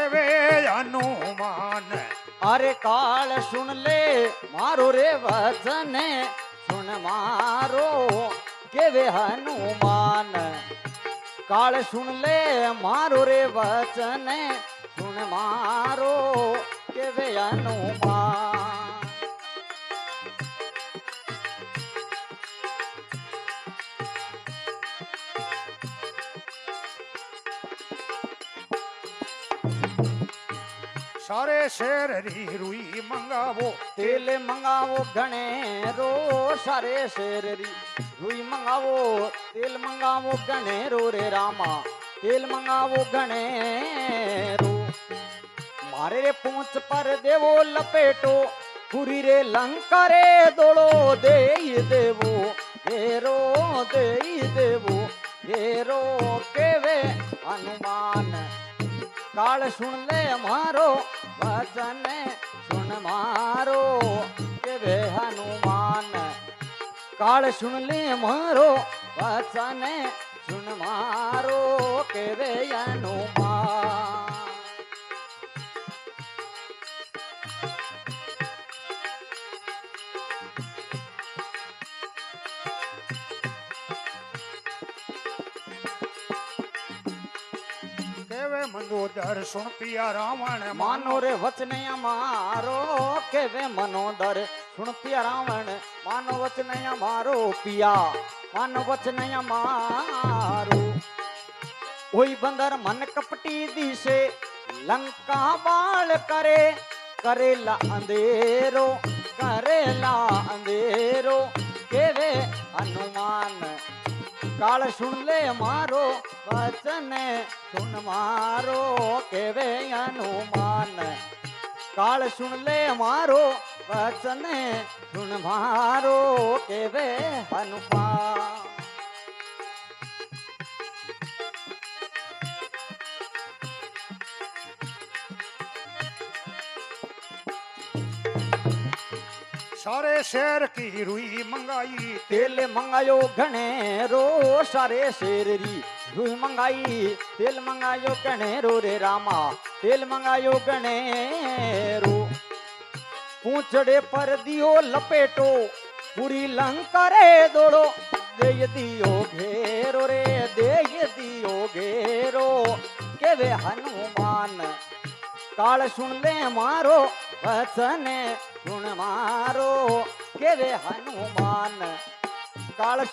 કેવે હનુમાન અરે કાળ સુન લે મારો રે વચન સુન મારો કેવે હનુમાન કાળ સુન લે મારો રે વચન સુન મારો કેવે હનુમાન સારે શેર રી રૂઈ મંગાવો તેલ મંગાવો ઘણે રો સારે શેરરી રૂઈ મંગાવો તેલ મંગાવો ઘણે રો રે રામા તેલ મંગાવો ઘણે રો મારે રે પૂંછ પર દેવો લપેટો પૂરી રે લંકા રે દોડો દેઈ દેવો ઘેરો દેઈ દેવો ઘેરો કેવે હનુમાન કાળ સુન લે મારો વચન સુન મારો કેવે હનુમાન કાળ સુન લે મારો વચન સુન મારો કેવે હનુમાન કેવે મંદોદર સુણ પિયા રાવણ માનો રે વચન અમારો કેવે મનોદર સુણ પિયા રાવણ માનો વચન અમારો પિયા માનો વચન અમારો ઓય બંદર મન કપટી દિશે લંકા બાળ કરે કરેલા અંધેરો કેવે હનુમાન કાળ સુન લે મારો વચન સુન મારો કેવે હનુમાન કાળ સુન લે મારો વચન સુન મારો કેવે હનુમાન सारे शहर की रुई मंगाई तेल मंगायो घणे रो सारे शेररी रुई मंगाई तेल मंगायो घणे रो रे रामा तेल मंगायो घणे रो पूंछड़े पर दियो लपेटो पूरी लंका रे दौड़ो दे दियो घेरो रे दे दियो घेरो केवे हनुमान काल सुन ले मारो वचन सुन मारो केवे हनुमान काल